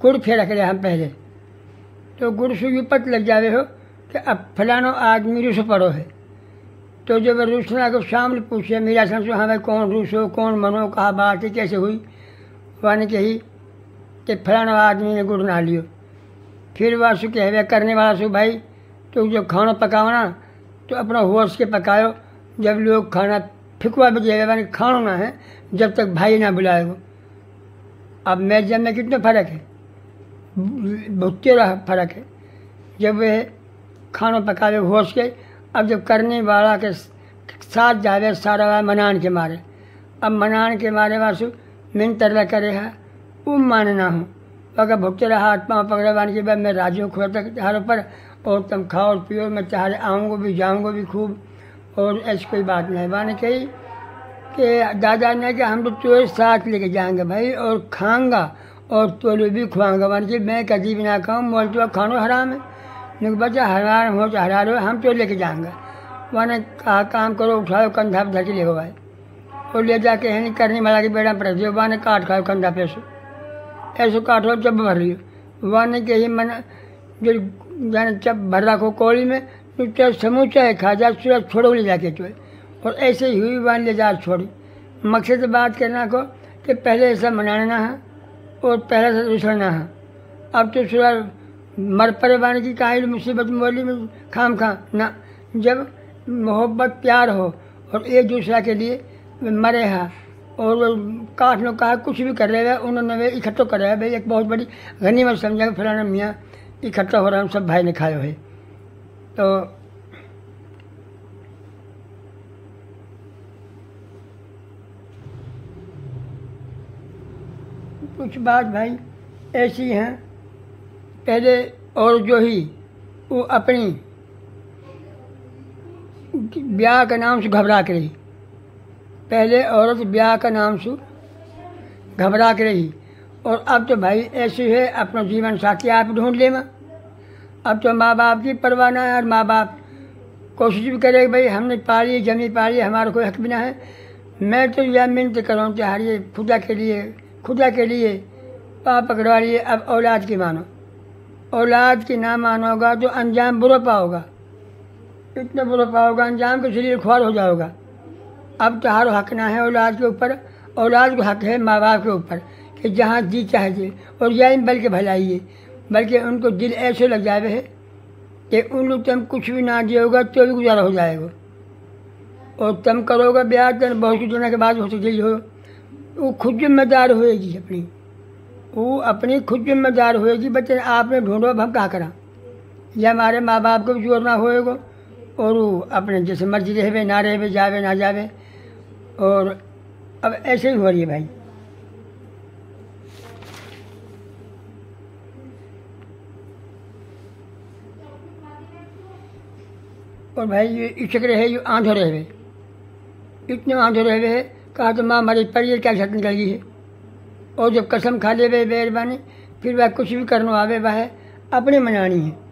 गुड़ फेरा करे हम पहले तो गुड़ से यूँ पत लग जावे हो कि अब फलानो आदमी रूस पड़ो है। तो जब रूसना को शाम पूछे मेरा समझो हाँ भाई कौन रूसो कौन मनो कहा बात है कैसे हुई वाने के ही कि फलाना आदमी ने गुड़ ना लियो। फिर वह सु कहे करने वाला सु भाई तो जो खाना पकाओ ना तो अपना होश के पकाओ, जब लोग खाना फिकवा बजेगा यानी खाना ना है जब तक भाई ना बुलाएगा। अब मैं जब में कितना फ़र्क है, बहुत रहा फ़र्क है। जब वह खाना पकावे होश के, अब जब करने वाला के साथ जावे सारा मनान के मारे, अब मनान के मारे वासु मिन तरला करे है वो मानना हूँ अगर भुगत रहा आत्मा पकड़े वाने के बाद मैं राजी हूँ खुद तक तुम्हारे पर और तुम खाओ और पियो, मैं तुम्हारे आऊँगा भी जाऊँगा भी खूब, और ऐसी कोई बात नहीं। वाने कही कि दादा ने कि हम तो तुम्हें साथ लेके जाएंगे भाई और खाऊंगा और तोले भी खुआऊँगा। वाने कि मैं कभी भी ना खाऊँ मोल तो खानो हराम है, लेकिन बच्चा हराम हो चाहे हराम हो हम तो लेके जाएंगे। वाने कहा काम करो उठाओ कंधा पर धके ले गो भाई और ले जाके है नहीं करने वाला की बेड़ा पर जो वाने काट खाओ कंधा पे से ऐसे काटो जब भर लियो। वाने के ही मन जो जाने जब भर रखो कोड़ी में तो चाहे समूचा है खा जा सूरज छोड़ो ले जाके तो, और ऐसे ही हुई वान ले जा छोड़ी। मकसद बात करना को कि पहले ऐसा मनाना है और पहले से रुसना है। अब तो सूरज मर परे वाने की कहानी मुसीबत मोली में खाम खा ना, जब मोहब्बत प्यार हो और एक दूसरे के लिए मरे हैं और काठ में कहा कुछ भी कर रहे हैं उन्होंने वे इकट्ठा कर रहे हैं भाई एक बहुत बड़ी गनीमत समझा फलाना मियाँ इकट्ठा हो रहा है सब भाई ने खाए हुए। तो कुछ बात भाई ऐसी हैं पहले और जो ही वो अपनी ब्याह के नाम से घबरा के रही, पहले औरत ब्याह का नाम से घबरा के रही और अब तो भाई ऐसे है अपना जीवन साथी आप ढूंढ ले। अब तो माँ बाप की परवाह ना है और माँ बाप कोशिश भी करे भाई हमने पाली जमी पाली हमारा कोई हक भी ना है। मैं तो यह मिन्नत करूँ चाहे खुदा के लिए पाँव पकड़वा लिए। अब औलाद की मानो, औलाद की ना मानोगा तो अंजाम बुरा पाओगा, इतना बुरा पाओगा अंजाम के शरीर ख्वार हो जाओगा। अब तुम्हारा हक ना है औलाद के ऊपर, औलाद का हक है माँ बाप के ऊपर कि जहाँ जी चाहे जी, और यही बल्कि भलाई है बल्कि उनको दिल ऐसे लग जाए है कि उन तुम कुछ भी ना दियोगा तो भी गुजारा हो जाएगा और तुम करोगे ब्याह तो बहुत कुछ देने के बाद हो सकती हो। वो खुद जिम्मेदार होएगी अपनी, वो अपनी खुद जिम्मेदार होएगी। बच्चे आपने ढूंढो अब हम क्या करा, या हमारे माँ बाप को भी जोर ना होएगा और वो अपने जैसे मर्जी रहे ना रहे जावे ना जावे। और अब ऐसे ही हो रही है भाई। और भाई ये इचक रहे ये आंधो रहे इतने आंधो रहे है कहा तो माँ हमारी पर क्या छत निकल गई है। और जब कसम खा ले वे मेहरबानी फिर वह कुछ भी करना आवे वह अपनी मनानी है।